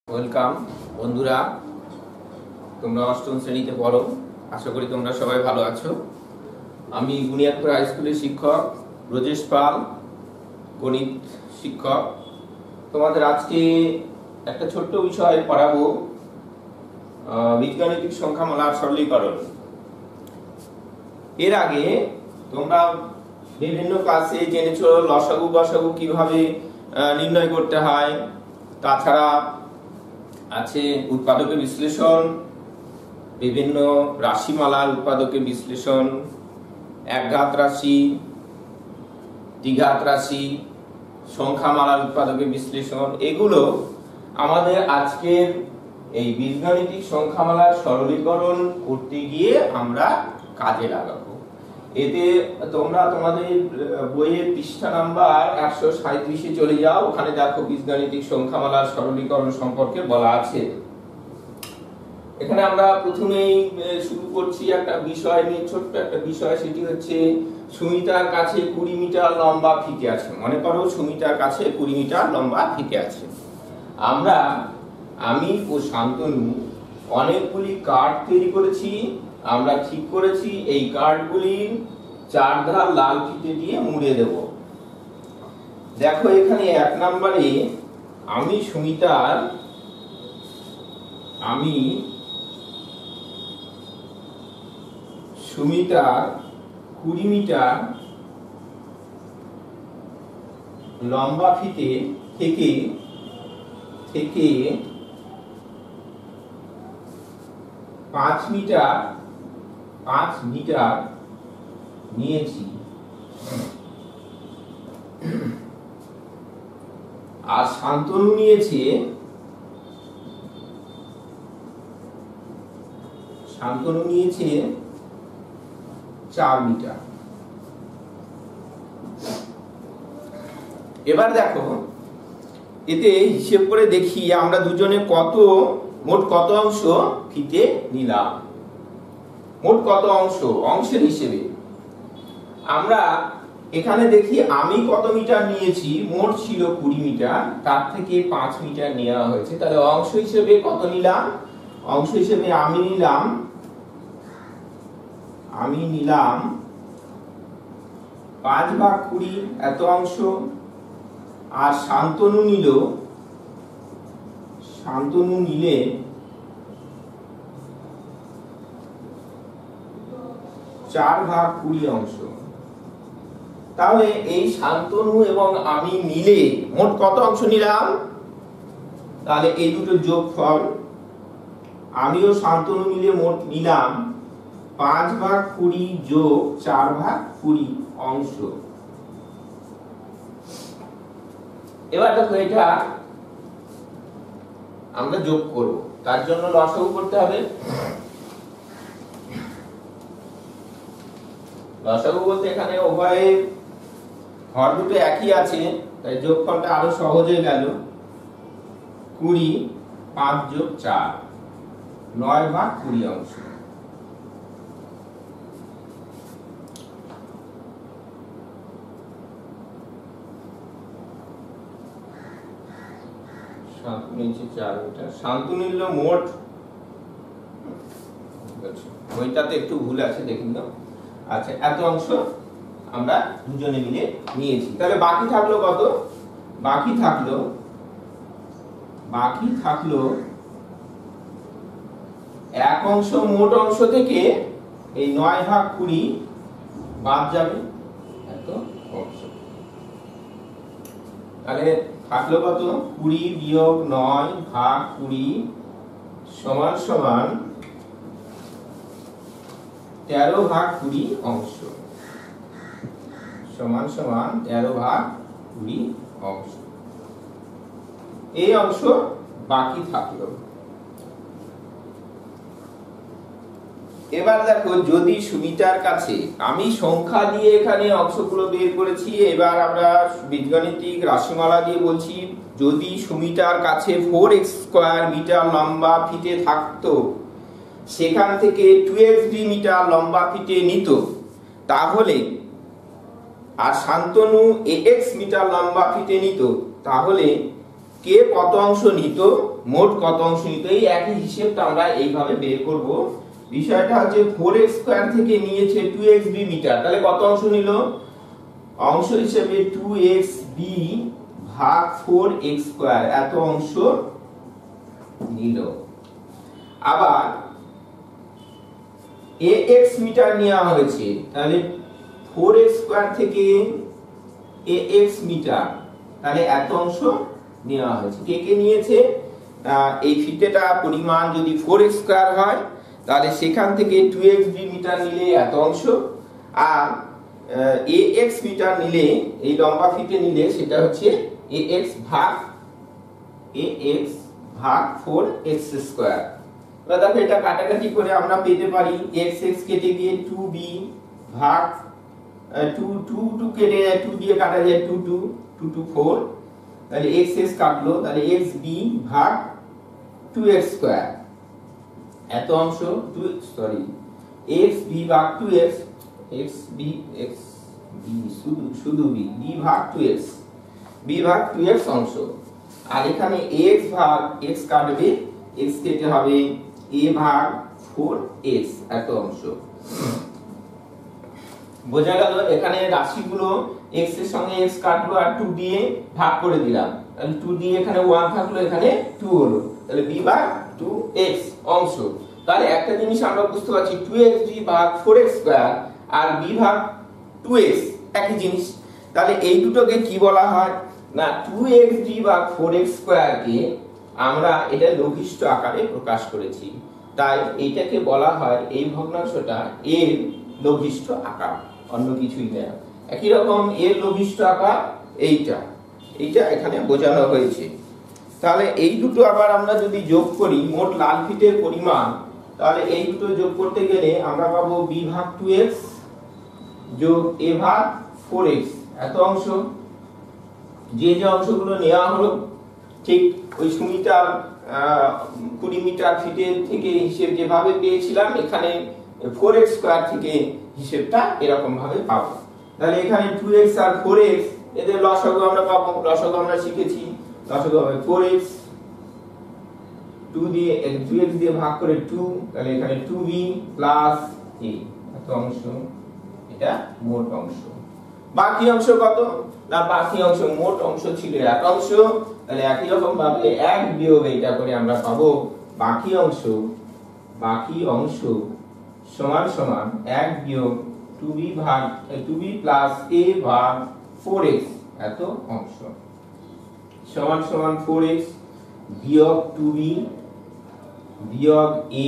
Welcome বন্ধুরা, তোমরা অষ্টম শ্রেণীতে পড়ো। আশা করি তোমরা সবাই ভালো আছো। আমি বুনিয়াদপুর হাই স্কুলের শিক্ষক ব্রজেশ পাল, গণিত শিক্ষক। তোমাদের আজকে একটা ছোট্ট বিষয় পড়াবো, বীজগাণিতিক সংখ্যামালার সরলীকরণ। এর আগে তোমরা বিভিন্ন ক্লাসে জেনেছো লসাগু গসাগু কিভাবে নির্ণয় করতে হয়। তাছাড়া আছে উৎপাদকের বিশ্লেষণ, বিভিন্ন রাশিমালার উৎপাদকের বিশ্লেষণ, একঘাত রাশি, দ্বিঘাত রাশি, সংখ্যামালার উৎপাদকের বিশ্লেষণ। এগুলো আমাদের আজকের এই বীজগাণিতিক সংখ্যামালার সরলীকরণ করতে গিয়ে আমরা কাজে লাগাবো। এতে তোমরা তোমাদের বইয়ের পৃষ্ঠা নাম্বার 137-এ চলে যাও। ওখানে দেখো বীজগাণিতিক সংখ্যামালার সরলীকরণ সম্পর্কে বলা আছে। এখানে আমরা প্রথমেই শুরু করছি একটা বিষয় নিয়ে, ছোট্ট একটা বিষয়। সেটি হচ্ছে সুমিতার কাছে 20 মিটার লম্বা ফিতে আছে। মনে করো সুমিতার কাছে 20 মিটার লম্বা ফিতে আছে। আমি ও শান্তনু অনেকগুলি কার্ড তৈরি করেছি। আমরা ঠিক করেছি এই কার্ডগুলির চারধার লাল ফিতে দিয়ে মুড়ে দেব। দেখো এখানে 1 নম্বরে আমি সুমিতার 20 মিটার লম্বা ফিতে থেকে 5 মিটার নিয়েছি। আর শান্তনু নিয়েছে 4 মিটার। এবার দেখো এতে হিসেব করে দেখি আমরা দুজনে মোট কত অংশ ফিতে নিলাম। মোট কত অংশের হিসেবে আমরা এখানে দেখি আমি কত মিটার নিয়েছি। মোট ছিল 20 মিটার, তার থেকে 5 মিটার নেওয়া হয়েছে। তাহলে অংশ হিসেবে কত নিলাম? অংশ হিসেবে আমি নিলাম 5/20 এত অংশ। আর শান্তনু নিলে 4/20 অংশ। তাহলে এই শান্তনু এবং আমি মিলে মোট কত অংশ নিলাম? তাহলে এই দুটো যোগফল, আমি ও শান্তনু মিলে মোট নিলাম 5/20 যোগ 4/20 অংশ। এবার দেখো এটা আমরা যোগ করব, তার জন্য লসাগু করতে হবে। লসাগু বলতে এখানে উভয়ের হর দুটো একই আছে, তাই যোগফলটা আরো সহজ হয়ে গেল। 20 5 যোগ 4 9/20 অংশ। শান্তনু নিল মোট, ওইটাতে একটু ভুল আছে, দেখুন না। আচ্ছা, এত অংশ আমরা দুজনে মিলে নিয়েছি। তাহলে বাকি থাকলো কত? বাকি থাকলো এক অংশ। মোট অংশ থেকে এই 9/20 বাদ যাবে, এত অংশ। তাহলে থাকলো কত? 20 বিয়োগ 9/20 সমান 13/20 অংশ। সমান 13/20 অংশ। এই অংশ বাকি থাকলো। এবার দেখো, যদি সুমিতার কাছে, আমি সংখ্যা দিয়ে এখানে অংশগুলো বের করেছি। এবার আমরা বীজগাণিতিক রাশিমালা দিয়ে বলছি, যদি সুমিতার কাছে 4x² মিটার লম্বা ফিতে থাকতো, সেখান থেকে 2x3 মিটার লম্বা ফিতে নিত, তাহলে, আর শান্তনু ax মিটার লম্বা ফিতে নিত, তাহলে কে কত অংশ নিত মোট কত অংশ নিত, এই একই হিসেবটা আমরা এইভাবে বের করব। বিষয়টা হচ্ছে 4x স্কয়ার থেকে নিয়েছে 2xb মিটার, তাহলে কত অংশ নিল? অংশ হিসেবে 2xb ভাগ 4x স্কয়ার এত অংশ নিল। আবার ax মিটার নেওয়া হয়েছে, তাহলে 4x স্কয়ার থেকে ax মিটার, তাহলে এত অংশ নেওয়া হয়েছে। কে কে নিয়েছে? এই ফিতেটা পরিমাণ যদি 4x স্কয়ার হয় তাহলে সেখান থেকে 2xb মিটার নিলে এত অংশ, আর ax মিটার নিলে এই লম্বা ফিতে নিলে সেটা হচ্ছে ax ভাগ 4x স্কয়ার। এবার দেখো এটা কাটাকাটি করে আমরা পেতে পারি x x কেটে গিয়ে 2b ভাগ 2 কেটে যায়, 2 দিয়ে কাটা যায় 2 4, তাহলে x x কাটলো, তাহলে xb ভাগ 2x স্কয়ার এত অংশ xb ভাগ 2x xb শুধু b ভাগ 2x অংশ। আর এখানে x ভাগ x কাটবে, x কেটে হবে a ভাগ 4x এত অংশ। বোঝা গেল? এখানে রাশিগুলো x এর সঙ্গে x কাটলো আর 2 দিয়ে ভাগ করে দিলাম, তাহলে 2 দিয়ে এখানে 1 থাকলো, এখানে 2 হলো, তাহলে b ভাগ 2x অংশ। তাহলে একটা জিনিস আমরা বুঝতে পারছি, 2xb ভাগ 4x স্কয়ার আর b ভাগ 2x একই জিনিস। তাহলে এই দুটোকে কি বলা হয় না, 2xb ভাগ 4x স্কয়ার কে আমরা এটা লঘিষ্ঠ আকারে প্রকাশ করেছি, তাই এইটাকে বলা হয়, এই ভগ্নাংশটা এর লঘিষ্ঠ আকার, অন্য কিছুই না। একই রকম এর লঘিষ্ঠ আকার এইটা এখানে বোঝানো হয়েছে। তাহলে এই দুটো আবার আমরা যদি যোগ করি মোট লাল ফিতের পরিমাণ, তাহলে এই দুটো যোগ করতে গেলে আমরা পাবো b ভাগ 2x যোগ a ভাগ 4x এত অংশ। যে অংশগুলো নেওয়া হলো ঠিক ওই সুমিটার 20 মিটার ফিটের থেকে হিসেব যেভাবে পেয়েছিলাম, এখানে 4x স্কয়ার থেকে হিসেবটা এরকম ভাবে পাবো। তাহলে এখানে 2x আর 4x এদের লসাগু আমরা পাবো, লসাগু আমরা শিখেছি, লসাগু হবে 4x 2x দিয়ে ভাগ করে 2, তাহলে এখানে 2b প্লাস a এত অংশ, এটা মোট অংশ। বাকি অংশ কত না, বাকি অংশ মোট অংশ ছিল 1 অংশ, তাহলে একই রকম ভাবে 1 বিয়োগ এটা করে আমরা পাবো বাকি অংশ সমান 1 বিয়োগ 2b প্লাস a ভাগ 4x এত অংশ সমান 4x বিয়োগ 2b বিয়োগ a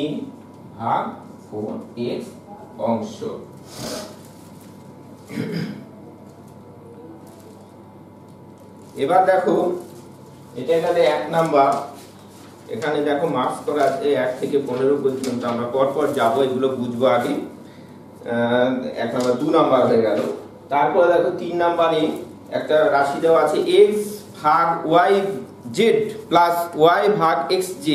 ভাগ 4x অংশ। এবার দেখো এটা এখানে 1 নাম্বার, এখানে দেখো মার্কস করা আছে 1 থেকে 15 পর্যন্ত, আমরা পরপর যাব, এগুলো বুঝবো আগে। 1 নাম্বার 2 নাম্বার হয়ে গেল। তারপরে দেখো 3 নাম্বারে একটা রাশি দেওয়া আছে x ভাগ yz প্লাস y ভাগ xz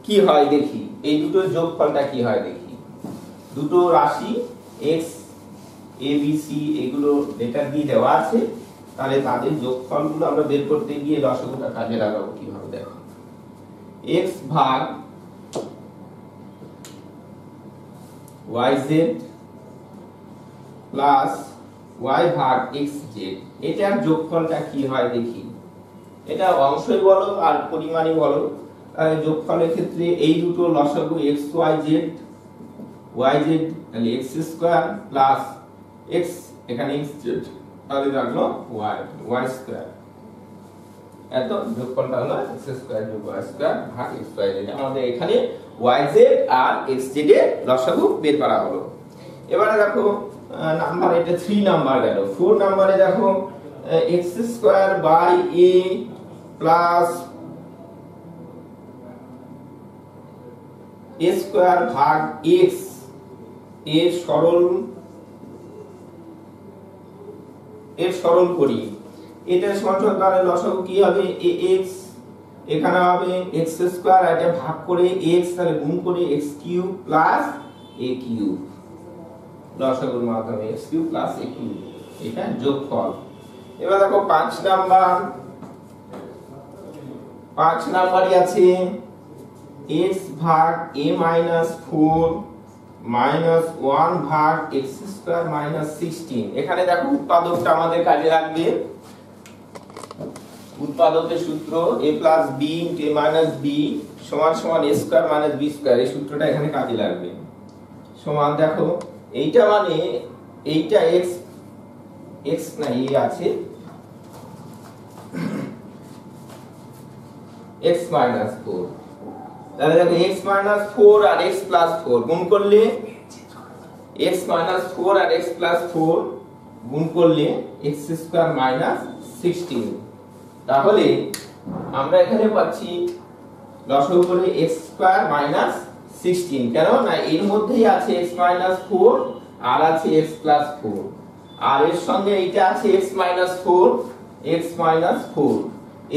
কি হয় দেখি, এই দুটো যোগফলটা কি হয় দেখি। দুটো রাশি x a b c এগুলো লেটার দিয়ে দেওয়া আছে, তাহলে তাদের যোগফলগুলো আমরা বের করতে গিয়ে লসাগুটা কাজে লাগাবো কিভাবে দেখো। x ভাগ yz প্লাস y ভাগ xz এটার যোগফলটা কি হয় দেখি। এটা অংশই বলো আর পরিমাণই বলো, যোগফলের ক্ষেত্রে এই দুটো লসাগু x y z তাহলে x স্কয়ার প্লাস x এখানে xz তাহলে থাকলো y স্কয়ার, এত যোগফলটা হলো x স্কয়ার যোগ y স্কয়ার ভাগ x y z। আমাদের এখানে yz আর xz এর লসাগু বের করা হলো। এবারে দেখো নাম্বার এটা 3 নাম্বার গেল। 4 নাম্বারে দেখো x square by a plus a square ভাগ x এর সরল করি, এটা সমান তাহলে লসাগু কি হবে ax, এখানে হবে x স্কয়ার, এটা ভাগ করে x তাহলে গুণ করে x cube plus a cube, লসাগুর মাধ্যমে x cube plus a cube, এটা যোগফল। এবার দেখো 5 নাম্বারে আছে x ভাগ a মাইনাস 4 মাইনাস 1 ভাগ x স্কয়ার মাইনাস 16। এখানে দেখো উৎপাদকটা আমাদের কাজে লাগবে। উৎপাদকের সূত্র a plus b into a minus b সমান সমান a square minus b square, এই সূত্রটা এখানে কাজে লাগবে। সমান দেখো এইটা মানে এইটা x না a আছে x মাইনাস 4, তাহলে দেখো x মাইনাস 4 আর x প্লাস 4 গুণ করলে x মাইনাস 4 আর x প্লাস 4 গুণ করলে x স্কয়ার মাইনাস 16। তাহলে আমরা এখানে পাচ্ছি লসাগু করে x স্কয়ার মাইনাস 16, কেন না এর মধ্যেই আছে x মাইনাস 4 আর আছে x প্লাস 4, আর এর সঙ্গে এইটা আছে x মাইনাস 4 x মাইনাস 4,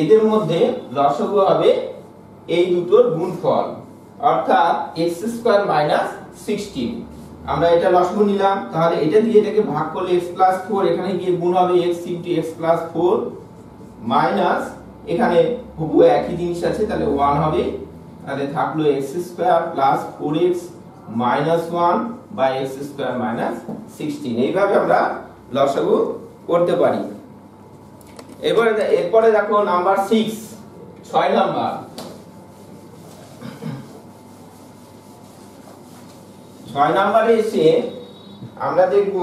এদের মধ্যে লসাগু হবে এই দুটোর গুণফল অর্থাৎ x স্কয়ার মাইনাস 16। আমরা এটা লসাগু নিলাম, তাহলে এটা দিয়ে এটাকে ভাগ করলে x প্লাস 4, এখানে গিয়ে গুণ হবে x into x plus 4 minus এখানে হুবহু একই জিনিস আছে তাহলে 1 হবে, তাহলে থাকলো x square plus 4x minus 1 by x square minus 16। এইভাবে আমরা লসাগু করতে পারি। এরপরে দেখো নাম্বার 6, 6 নাম্বার। 6 নাম্বারে এসে আমরা দেখব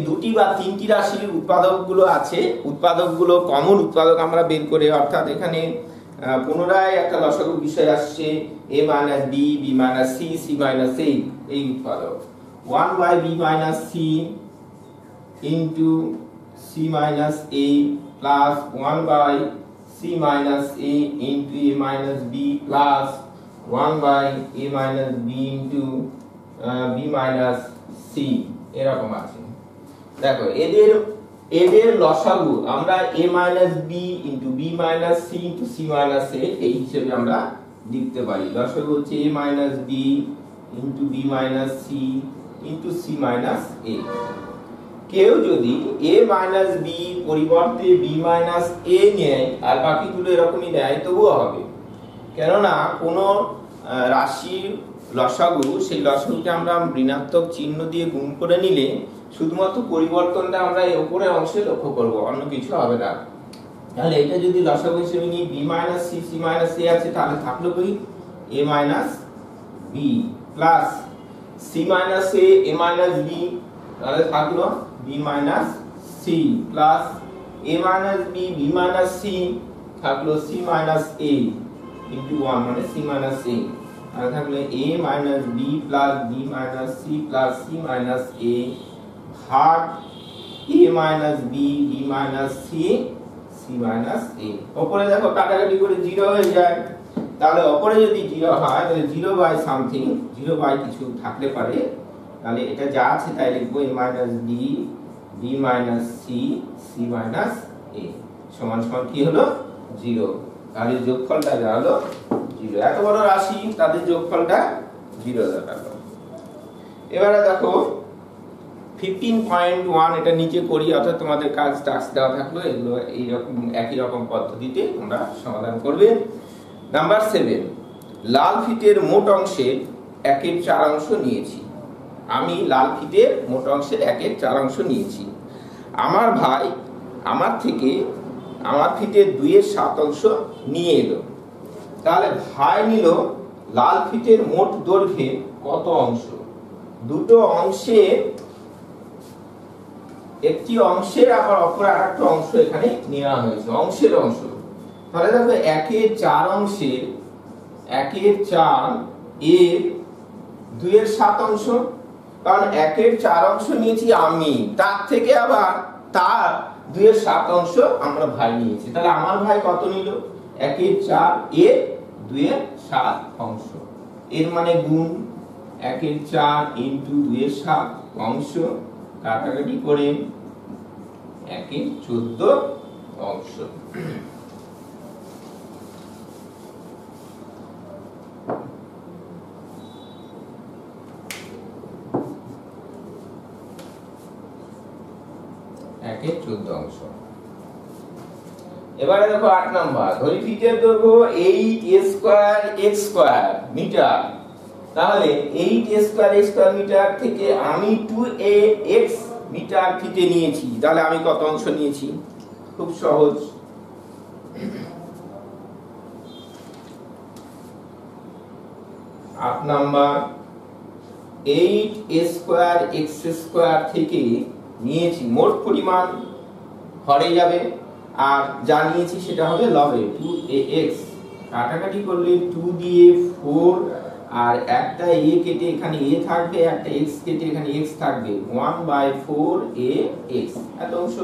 দুটি বা তিনটি রাশির উৎপাদকগুলো আছে, উৎপাদকগুলো কমন উৎপাদক আমরা বের করে, অর্থাৎ এখানে পুনরায় একটা লসাগুর বিষয় আসছে a minus b b minus c c minus a, এই উৎপাদক 1 by b minus c into c minus a plus 1 by c minus a into a minus b plus 1 by a minus b into b minus c, এরকম আছে। দেখো এদের লসাগু আমরা a minus b into b minus c into c minus a এই হিসেবে আমরা লিখতে পারি। লসাগু হচ্ছে a minus b into b minus c into c minus a। কেউ যদি a মাইনাস b পরিবর্তে b মাইনাস a নেয় আর বাকিগুলো এরকমই নেয় তবুও হবে, কেননা কোন রাশির লসাগু সেই লসাগুকে আমরা ঋণাত্মক চিহ্ন দিয়ে গুণ করে নিলে শুধুমাত্র পরিবর্তনটা আমরা এই উপরের অংশে লক্ষ্য করব, অন্য কিছু হবে না। তাহলে এটা যদি লসাগু হিসেবে নিই b minus c c minus a আছে, তাহলে থাকলো কি a minus b plus c minus a a minus b, তাহলে থাকলো b minus c plus a minus b b minus c থাকলো c মাইনাস a ইনটু 1 মানে c মাইনাস a, তাহলে থাকলো a minus b plus b minus c plus c minus a ভাগ a minus b b minus c c minus a। উপরে দেখো কাটাকাটি করে 0 হয়ে যায়, তাহলে উপরে যদি 0 হয় তাহলে 0 বাই সামথিং, 0 বাই কিছু থাকতে পারে, তাহলে এটা যা আছে তাই লিখবো a minus b b minus c c minus a সমান সমান কি হলো 0, তাহলে যোগফলটা যা হলো 0। এত বড় রাশি তাদের যোগফলটা 0 দাঁড়ালো। এবারে দেখো 15.1, এটা নিচে করি, অর্থাৎ তোমাদের কাজ টাস্ক দেওয়া থাকলো, এগুলো এইরকম একই রকম পদ্ধতিতে তোমরা সমাধান করবে। নাম্বার 7, লাল ফিতের মোট অংশের 1/4 অংশ নিয়েছি। আমি লাল ফিতের মোট অংশের 1/4 অংশ নিয়েছি। আমার ভাই আমার থেকে আমার ফিতের 2/7 অংশ নিয়ে এলো। তাহলে ভাই নিল লাল ফিতের মোট দৈর্ঘ্যে কত অংশ? দুটো অংশে একটি অংশের আবার অপর আরেকটা অংশ এখানে নেওয়া হয়েছে, অংশের অংশ। তাহলে দেখো 1/4 অংশের 1/4 এর 2/7 অংশ, কারণ 1/4 অংশ নিয়েছি আমি, তার থেকে আবার তার 2/7 অংশ আমরা ভাই নিয়েছি। তাহলে আমার ভাই কত নিল? 1/4 এর 2/7 অংশ, এর মানে গুণ 1/4 ইনটু 2/7 অংশ, কাটাকাটি করে 1/14 অংশ। এবারে দেখো 8 নাম্বার, ধরি ফিটের দৈর্ঘ্য 8 স্কয়ার x স্কয়ার মিটার, তাহলে 8 স্কয়ার x স্কয়ার মিটার থেকে আমি 2ax মিটার ফিতে নিয়েছি, তাহলে আমি কত অংশ নিয়েছি? খুব সহজ, আট নাম্বার 8 স্কয়ার x স্কয়ার থেকে নিয়েছি মোট পরিমাণ হরে যাবে, আর যা নিয়েছি সেটা হবে লবে 2ax, কাটাকাটি করলে 2 দিয়ে 4 আর একটা a কেটে এখানে a থাকবে, একটা x কেটে এখানে x থাকবে, 1/4ax এত অংশ।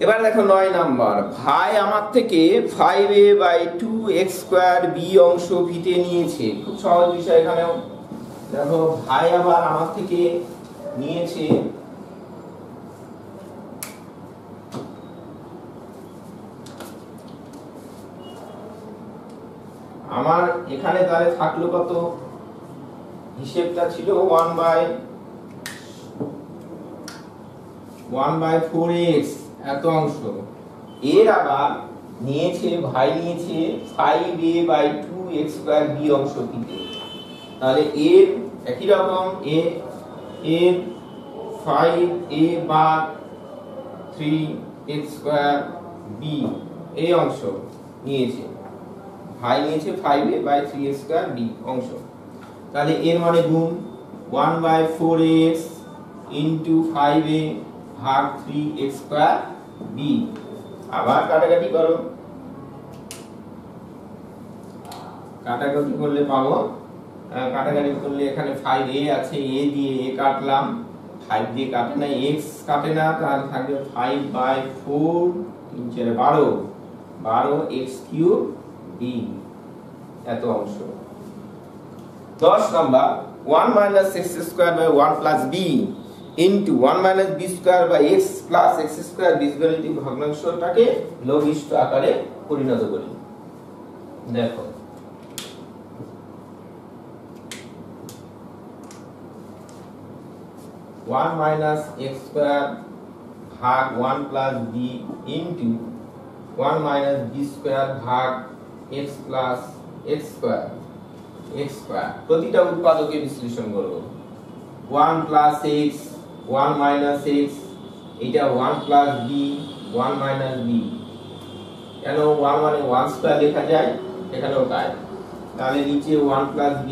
এবার দেখো 9 নাম্বার, ভাই আমার থেকে 5a/2x স্কয়ার b অংশ ফিতে নিয়েছে। খুব সহজ বিষয় এখানেও, দেখো ভাই আবার আমার থেকে নিয়েছে আমার এখানে, তাহলে থাকলো কত? হিসেবটা ছিল 1/4x এত অংশ। এর আবার নিয়েছে ভাই নিয়েছে 5a/2x স্কয়ার b অংশ ফিতে, তাহলে এর একই রকম এর 5a/3x স্কয়ার b এই অংশ নিয়েছে, ভাই নিয়েছে 5a/3x স্কয়ার b অংশ, তাহলে এর মানে গুণ 1/4x ইনটু 5a ভাগ 3x স্কয়ার b। আবার কাটাকাটি করো, কাটাকাটি করলে পাবো, কাটাকাটি করলে এখানে 5a আছে, a দিয়ে a কাটলাম, 5 দিয়ে কাটে না, x কাটে না, তাহলে থাকবে 5/4 12x কিউব b এত অংশ। 10 number 1 - x square by 1 plus b into 1 - b square by x plus x square বীজগণিতিক ভগ্নাংশটাকে লঘিষ্ঠ আকারে পরিণত করি। দেখো (1 - x স্কয়ার ভাগ 1 plus b into 1 - b square ভাগ x প্লাস x স্কয়ার প্রতিটা উৎপাদকে বিশ্লেষণ করব। 1 প্লাস x 1 মাইনাস x, এটা 1 প্লাস b 1 মাইনাস b, কেন 1 মানে 1 স্কয়ার লেখা যায়, এখানেও তাই, তাহলে নিচে 1 প্লাস b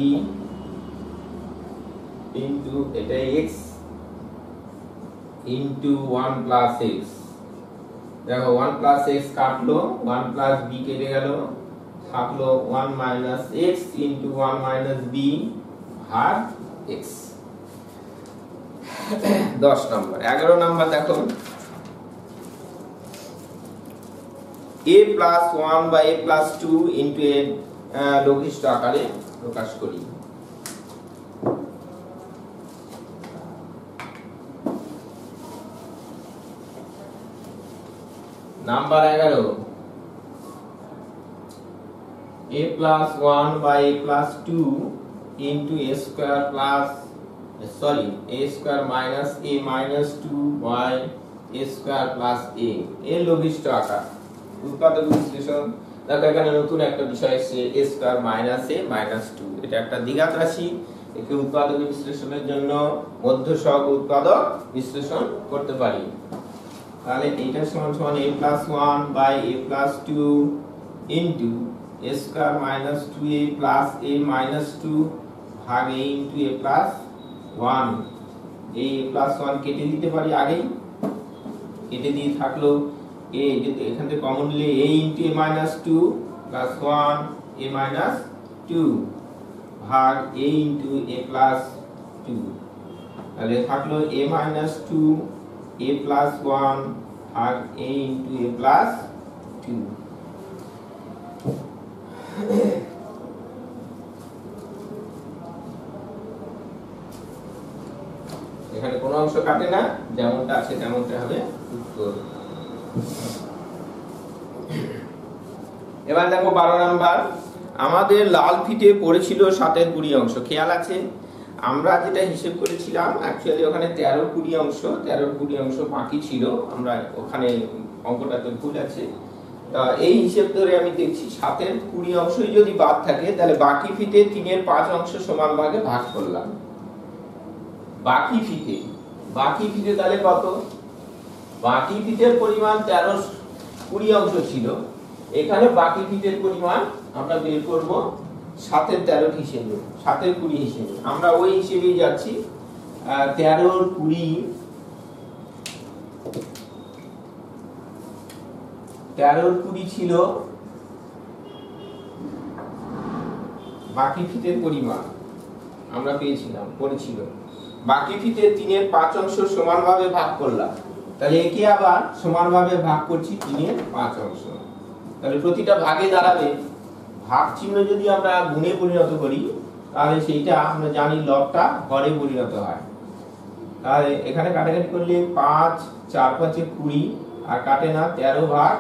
ইনটু এটা x ইনটু 1 প্লাস x। দেখো 1 প্লাস x কাটলো, 1 প্লাস b কেটে গেল, থাকলো 1 minus x into 1 minus b ভাগ x। 10 নাম্বার। 11 নাম্বার দেখো a প্লাস 1 বা a প্লাস 2 ইনটু a লঘিষ্ঠ আকারে প্রকাশ করি। Number 11 a plus 1 by a plus 2 into a square plus a square minus a minus 2 by a square plus a এর লঘিষ্ঠ আকার উৎপাদক বিশ্লেষণ। দেখো এখানে নতুন একটা বিষয় এসেছে a square minus a minus 2, এটা একটা দ্বিঘাত রাশি, একে উৎপাদক বিশ্লেষণের জন্য মধ্যসহগ উৎপাদক বিশ্লেষণ করতে পারি। তাহলে এটা সমান সমান a plus 1 by a plus 2 into a square minus 2a plus a minus 2 ভাগ a into a plus 1। এই a plus 1 কেটে দিতে পারি, আগেই কেটে দিয়ে থাকলো a, এখান থেকে কমন নিলে a into a minus 2 plus 1 a minus 2 ভাগ a into a plus 2, তাহলে থাকলো a minus 2 a plus 1 ভাগ a into a plus 2। এখানে কোনো অংশ কাটে না, যেমনটা আছে তেমনটা হবে উত্তর। এবার দেখো 12 নাম্বার, আমাদের লাল ফিতে পড়েছিল 7 20 অংশ। খেয়াল আছে আমরা যেটা হিসেব করেছিলাম অ্যাকচুয়ালি ওখানে 13 20 অংশ বাকি ছিল, আমরা ওখানে অঙ্কটাতে ভুল আছে। এই হিসেব ধরে আমি দেখছি 7-এর 20 অংশই যদি বাদ থাকে তাহলে বাকি ফিতে 3-এর 5 অংশ সমান ভাগে ভাগ করলাম। বাকি ফিতে তাহলে কত? বাকি ফিতের পরিমাণ 13-20 অংশ ছিল, এখানে বাকি ফিতের পরিমাণ আমরা বের করব 7-এর 13 হিসেবে, 7-এর 20 হিসেবে। আমরা ওই হিসেবেই যাচ্ছি। 13-র 20 ছিল বাকি ফিতের পরিমাণ, আমরা পড়েছিল বাকি ফিতে 3-এর 5 অংশ সমানভাবে ভাগ করলাম। তাহলে একে আবার সমানভাবে ভাগ করছি 3-এর 5 অংশ। তাহলে প্রতিটা ভাগে দাঁড়াবে, ভাগ চিহ্ন যদি আমরা গুণে পরিণত করি তাহলে সেইটা আমরা জানি লবটা হরে পরিণত হয়। তাহলে এখানে কাটাকাটি করলে 5 4 5 20 আর কাটে না, 13/12।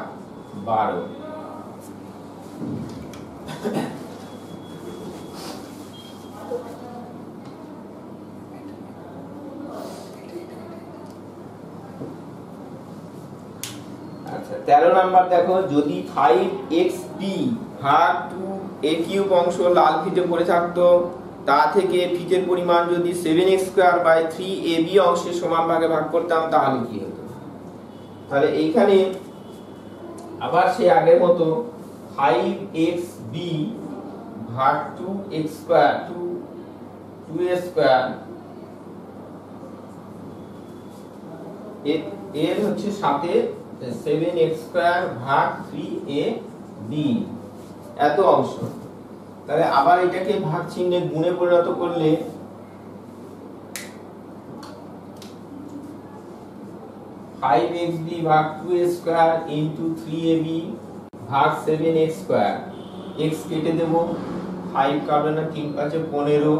আচ্ছা 13 নাম্বার দেখো, যদি 5xb ভাগ 2a³ অংশ লাল ফিতে পড়ে থাকতো, তা থেকে ফিতের পরিমাণ যদি 7x²/3ab অংশে সমান ভাগে ভাগ করতাম তাহলে কি হতো? তাহলে এইখানে আবার সে আগের মতো 5xb ভাগ 2a² এর হচ্ছে সাথে 7x² ভাগ 3ab এত অংশ। তাহলে আবার এটাকে ভাগ চিহ্নে গুণে পরিণত করলে 5xb ভাগ 2a² ইনটু 3ab ভাগ 7x²। x কেটে দেব, 5 কাটবে না, 3 5 15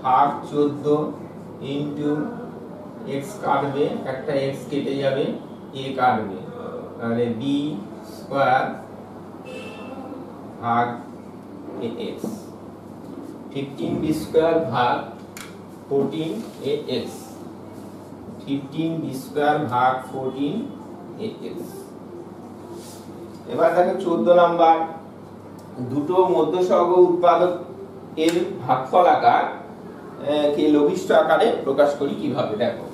ভাগ 14 ইনটু x কাটবে, একটা x কেটে যাবে, a কাটবে, তাহলে b² ভাগ ax। 15b² ভাগ 14ax, 15b² ভাগ 14ax। এবার দেখো 14 নাম্বার, দুটো মধ্যসহগ উৎপাদক এর ভাগফল আকার কে লঘিষ্ঠ আকারে প্রকাশ করি কিভাবে দেখো।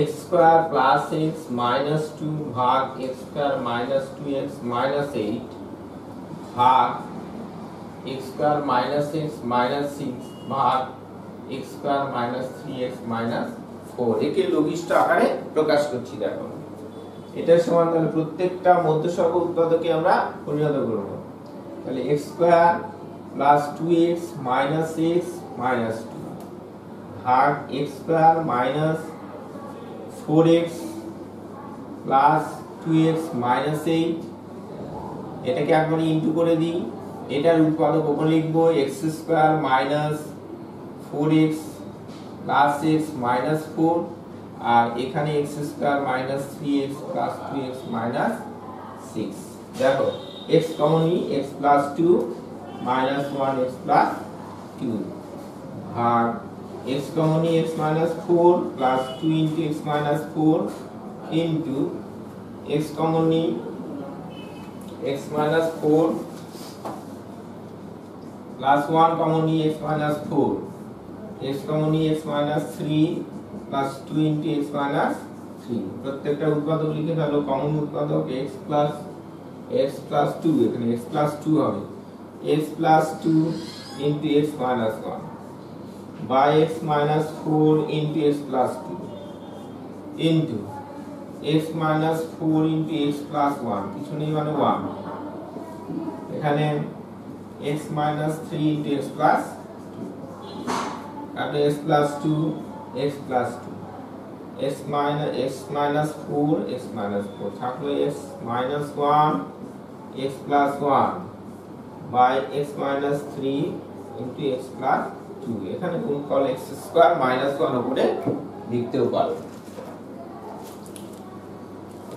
x² প্লাস x মাইনাস 2 ভাগ x² মাইনাস 2x মাইনাস 8 ভাগ x² মাইনাস x মাইনাস 6 ভাগ x² মাইনাস 3x মাইনাস 4 একে লঘিষ্ঠ আকারে প্রকাশ করছি। দেখো এটার সমান, তাহলে প্রত্যেকটা মধ্যসহগ উৎপাদকে আমরা পরিণত করব। তাহলে x² plus 2x minus x minus 2 ভাগ x² minus 4x plus 2x minus 8, এটাকে একবারে ইনটু করে দিই। এটার উৎপাদক উপরে লিখব x² minus 4x plus x minus 4, আর এখানে x² minus 3x plus 2x minus 6। দেখো x কমন নিই, x plus 2 minus 1x plus 2 ভাগ x কমন নিই, x minus 4 plus 2 into x minus 4 into x common নিই, x মাইনাস 4 প্লাস 1 কমন নিই, x minus 4, x common নিই, x minus 3 plus 2 into x minus 3। প্রত্যেকটা উৎপাদক লিখে ফেলো, common উৎপাদক x plus 2, এখানে x প্লাস 2 হবে, x plus 2 into x minus 1 by x minus 4 into x plus 2 into x minus 4 into x plus 1, কিছু নেই মানে 1, এখানে x minus 3 into x plus 2, তারপরে x plus 2 x plus 2 x minus 4 x minus 4 থাকলো x minus 1 x plus 1 by x minus 3 into x plus 2। এখানে গুণফল x² minus 1 উপরে লিখতেও পারো।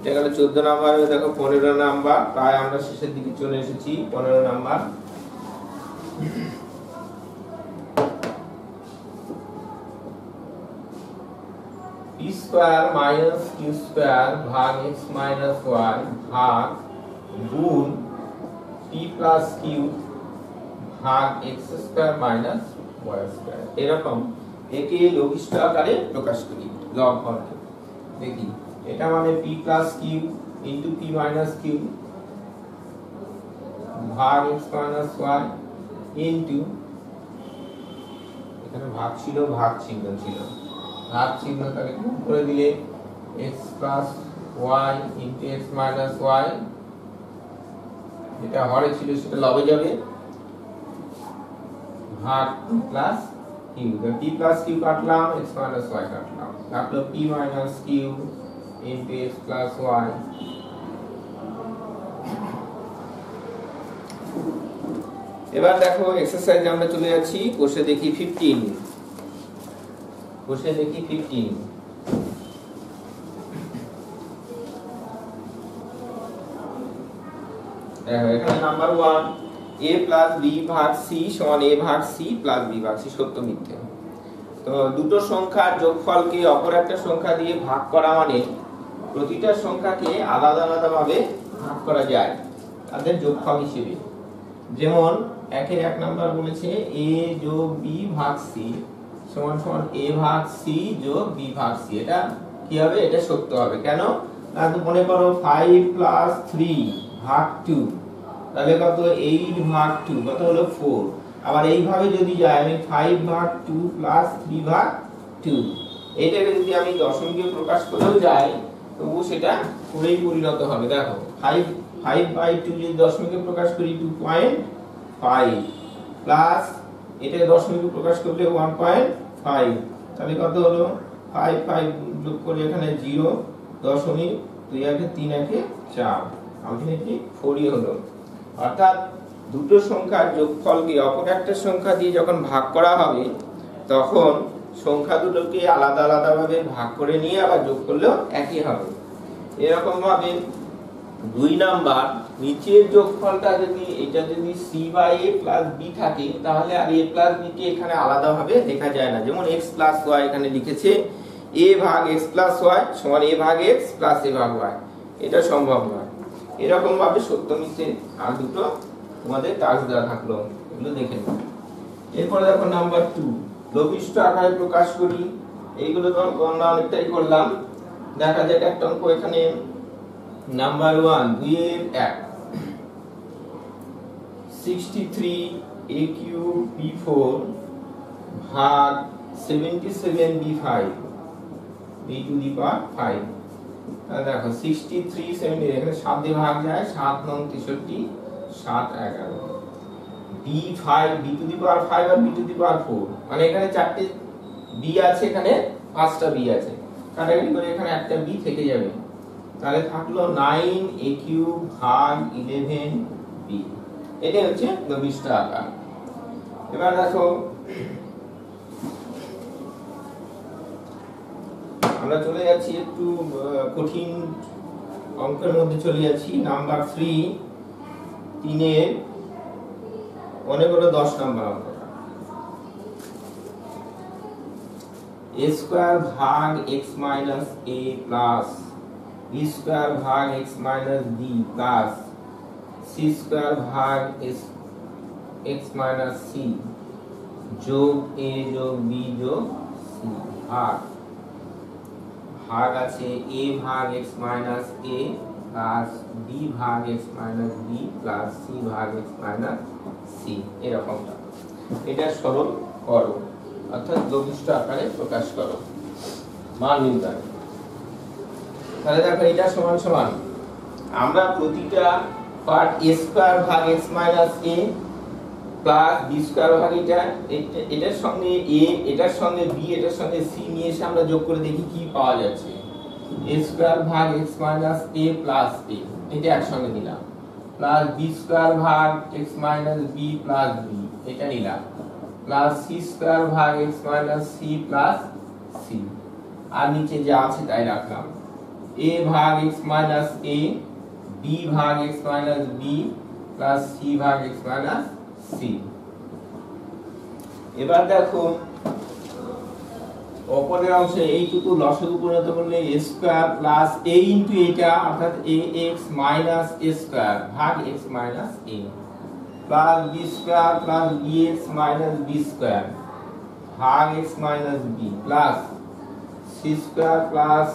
এটা গেল 14 নাম্বার। দেখো 15 নাম্বার, প্রায় আমরা শেষের দিকে চলে এসেছি। 15 number, p square minus q square ভাগ x মাইনাস y ভাগ গুণ p প্লাস q ভাগ x square minus y square. এরকম একে লঘিষ্ঠ আকারে প্রকাশ করি লব ফর্মে। দেখি এটা মানে p plus q into p minus q ভাগ x মাইনাস y ইনটু, এখানে ভাগ ছিল, ভাগ চিহ্ন ছিল, ভাগ চিহ্নটাকে গুণ করে দিলে x plus y into x minus y, যেটা হরে ছিল সেটা লবে যাবে, ভাগ plus q। p plus q কাটলাম, x মাইনাস y কাটলাম, থাকলো p minus q into x plus y। এবার দেখো এক্সারসাইজ আমরা চলে যাচ্ছি, কোষে দেখি 15। কোষে দেখি 15। দেখো এখানে নাম্বার 1 a প্লাস b ভাগ c সমান a ভাগ c প্লাস b ভাগ c, সত্য মিথ্যে। তো দুটো সংখ্যার যোগফলকে অপর একটা সংখ্যা দিয়ে ভাগ করা মানে প্রতিটা সংখ্যাকে আলাদা আলাদা ভাবে ভাগ করা যায় তাদের যোগফল হিসেবে। যেমন একের 1 নাম্বার বলেছে a যোগ b ভাগ c সমান সমান a ভাগ c যোগ b ভাগ c। এটা কি হবে? এটা সত্য হবে। কেন? না তো মনে করো 5 প্লাস 3 ভাগ 2, তাহলে কত? 8 ভাগ 2 কত হলো 4। আবার এইভাবে যদি যায় আমি 5 ভাগ 2 প্লাস 3 ভাগ 2, এটাকে যদি আমি দশমিকে প্রকাশ করেও যাই তবু সেটা পুরোই পরিণত হবে। দেখো 5/2 যদি দশমিকে প্রকাশ করি 2.5 প্লাস এটাকে দশমিকে প্রকাশ করলে 1.5, তাহলে কত হলো? 5 যোগ করে এখানে 0 দশমিক 2 একে 3 একে 4, আলটিমেটলি 4ই হলো। অর্থাৎ দুটো সংখ্যার যোগফলকে অপর একটা সংখ্যা দিয়ে যখন ভাগ করা হবে তখন সংখ্যা দুটোকে আলাদা আলাদা ভাবে ভাগ করে নিয়ে আবার যোগ করলেও একই হবে। এরকম ভাবে 2 নাম্বার, নিচের যোগফলটা যদি এটা যদি c by a plus b থাকে তাহলে আর a প্লাস b কে এখানে আলাদা ভাবে লেখা যায় না। যেমন x প্লাস y এখানে লিখেছে a ভাগ x প্লাস y সমান a ভাগ x প্লাস a ভাগ y, এটা সম্ভব নয়। এরকম ভাবে সত্য মিথ্যে আর দুটো তোমাদের টাস্ক দেওয়া থাকলো, এগুলো দেখে নাও। এরপরে দেখো নাম্বার 2, লঘিষ্ঠ আকারে প্রকাশ করি। এইগুলো তো গণনা অনেকটাই করলাম। দেখা যাক একটা অঙ্ক এখানে নাম্বার 1 2 এর 1 63 a কিউব b4 ভাগ 77 b5 b to the power 5। তাহলে দেখো 63 70 এখানে 7 দিয়ে ভাগ যায়, 7 9 63 7 11, b5 b to the power 5 আর b টু দি পাওয়ার 4, মানে এখানে চারটি b আছে, এখানে 5টা b আছে, কাটাকাটি করে এখানে একটা b থেকে যাবে। তাহলে থাকলো 9 a কিউব ভাগ 11 b। এটাই হচ্ছে লঘিষ্ঠ আকার। এবার দেখো আমরা চলে যাচ্ছি একটু কঠিন অঙ্কের মধ্যে চলে যাচ্ছি। নাম্বার 3 3 এর মনে করো 10 নাম্বার অঙ্কটা, a স্কয়ার ভাগ x minus a plus b square ভাগ x minus b plus c square ভাগ x মাইনাস c যোগ a যোগ b যোগ c ভাগ ভাগ আছে a ভাগ x minus a plus b ভাগ x minus b plus c ভাগ x মাইনাস c। এরকমটা এটা সরল করো, অর্থাৎ লঘিষ্ঠ আকারে প্রকাশ করো, মান নির্ণয়। তাহলে দেখো এটা সমান সমান আমরা প্রতিটা পার্ট a স্কয়ার ভাগ x minus a plus b square ভাগ এটার সঙ্গে a, এটার সঙ্গে b, এটার সঙ্গে c নিয়ে এসে আমরা যোগ করে দেখি কি পাওয়া যাচ্ছে। a স্কয়ার ভাগ x minus a plus a, এটা একসঙ্গে নিলাম, প্লাস b স্কয়ার ভাগ x minus b plus b, এটা নিলাম, প্লাস c স্কয়ার ভাগ x minus c plus c, আর নিচে যা আছে তাই রাখলাম। a ভাগ x মাইনাস a, b ভাগ x minus b plus c ভাগ x মাইনাস c। এবার দেখো অপরের অংশে এইটুকু লসাগু পরিণত করলে a square plus a into এটা অর্থাৎ ax মাইনাস a স্কয়ার ভাগ x minus a plus b square plus bx minus b square ভাগ x minus b plus c square plus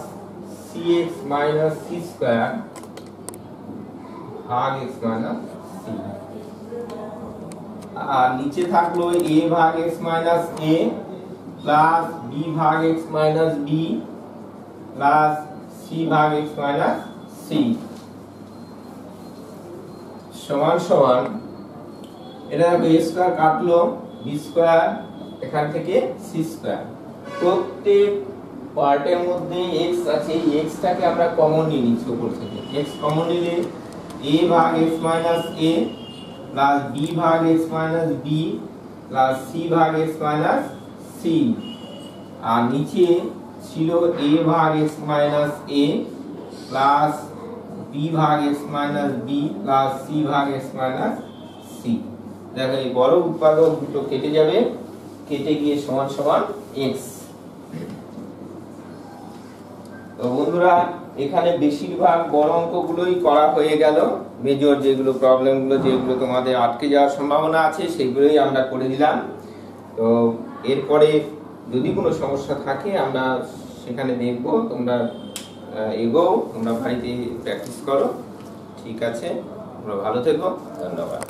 cx minus c square ভাগ x minus c। আর নিচে থাকলো a ভাগ x minus a plus b ভাগ x minus b plus c ভাগ x minus c সমান সমান এটা a স্কয়ার কাটলো b স্কয়ার এখান থেকে c স্কয়ার। প্রত্যেক পার্টের মধ্যে x আছে, x টাকে আমরা কমন নিয়ে নিচ্ছি উপর থেকে। x কমন নিলে a ভাগ x minus a plus b ভাগ x minus b plus c ভাগ x মাইনাস c। আর নিচে ছিল a ভাগ x minus a plus b ভাগ x minus b plus c ভাগ x মাইনাস c। দেখো এই বড় উৎপাদক দুটো কেটে যাবে, কেটে গিয়ে সমান সমান x। তো বন্ধুরা এখানে বেশিরভাগ বড় অঙ্কগুলোই করা হয়ে গেল। মেজর যেগুলো প্রবলেমগুলো যেগুলো তোমাদের আটকে যাওয়ার সম্ভাবনা আছে সেগুলোই আমরা করে দিলাম। তো এরপরে যদি কোনো সমস্যা থাকে আমরা সেখানে দেখব। তোমরা এগোও, তোমরা বাড়িতে প্র্যাকটিস করো। ঠিক আছে, তোমরা ভালো থেকো, ধন্যবাদ।